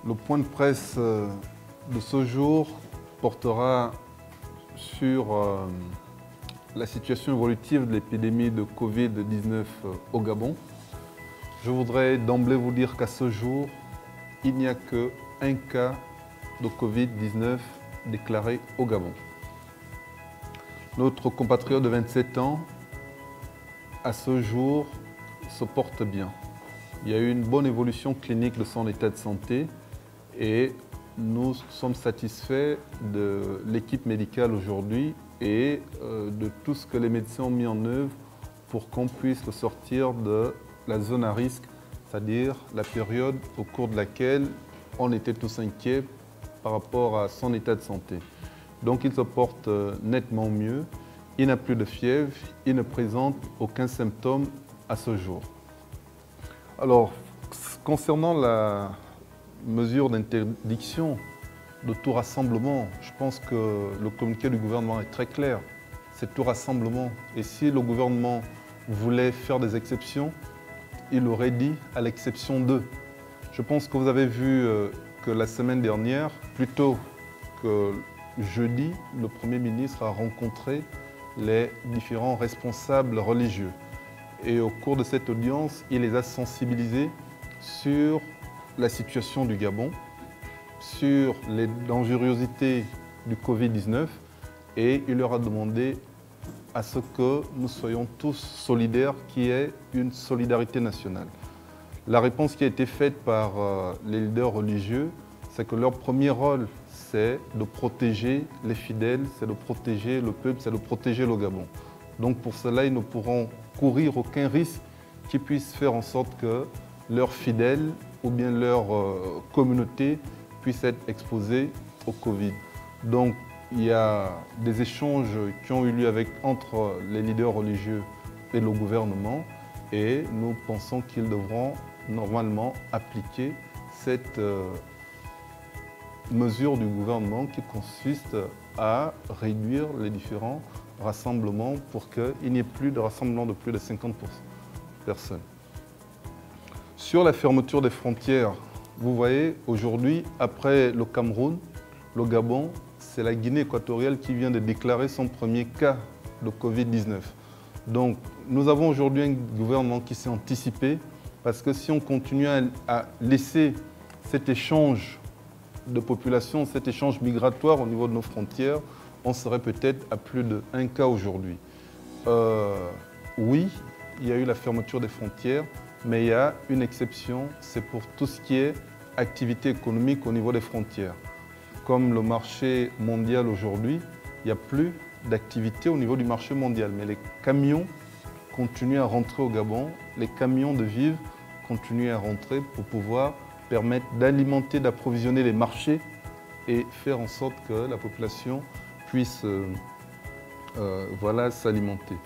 Le point de presse de ce jour portera sur la situation évolutive de l'épidémie de Covid-19 au Gabon. Je voudrais d'emblée vous dire qu'à ce jour, il n'y a qu'un cas de Covid-19 déclaré au Gabon. Notre compatriote de 27 ans, à ce jour, se porte bien. Il y a eu une bonne évolution clinique de son état de santé et nous sommes satisfaits de l'équipe médicale aujourd'hui et de tout ce que les médecins ont mis en œuvre pour qu'on puisse le sortir de la zone à risque, c'est-à-dire la période au cours de laquelle on était tous inquiets par rapport à son état de santé. Donc il se porte nettement mieux, il n'a plus de fièvre, il ne présente aucun symptôme à ce jour. Alors, concernant la mesure d'interdiction de tout rassemblement, je pense que le communiqué du gouvernement est très clair. C'est tout rassemblement. Et si le gouvernement voulait faire des exceptions, il aurait dit à l'exception d'eux. Je pense que vous avez vu que la semaine dernière, plutôt que jeudi, le Premier ministre a rencontré les différents responsables religieux. Et au cours de cette audience, il les a sensibilisés sur la situation du Gabon, sur les dangerosités du Covid-19 et il leur a demandé à ce que nous soyons tous solidaires, qu'il y ait une solidarité nationale. La réponse qui a été faite par les leaders religieux, c'est que leur premier rôle, c'est de protéger les fidèles, c'est de protéger le peuple, c'est de protéger le Gabon. Donc pour cela, ils ne pourront courir aucun risque qui puisse faire en sorte que leurs fidèles ou bien leur communauté puissent être exposés au Covid. Donc il y a des échanges qui ont eu lieu entre les leaders religieux et le gouvernement et nous pensons qu'ils devront normalement appliquer cette mesure du gouvernement qui consiste à réduire les différents rassemblements pour qu'il n'y ait plus de rassemblements de plus de 50 personnes. Sur la fermeture des frontières, vous voyez, aujourd'hui, après le Cameroun, le Gabon, c'est la Guinée équatoriale qui vient de déclarer son premier cas de Covid-19. Donc, nous avons aujourd'hui un gouvernement qui s'est anticipé parce que si on continue à laisser cet échange de population, cet échange migratoire au niveau de nos frontières, on serait peut-être à plus d'1 cas aujourd'hui. Oui, il y a eu la fermeture des frontières, mais il y a une exception, c'est pour tout ce qui est activité économique au niveau des frontières. Comme le marché mondial aujourd'hui, il n'y a plus d'activité au niveau du marché mondial, mais les camions continuent à rentrer au Gabon, les camions de vivres continuent à rentrer pour pouvoir permettre d'alimenter, d'approvisionner les marchés et faire en sorte que la population puisse voilà, s'alimenter.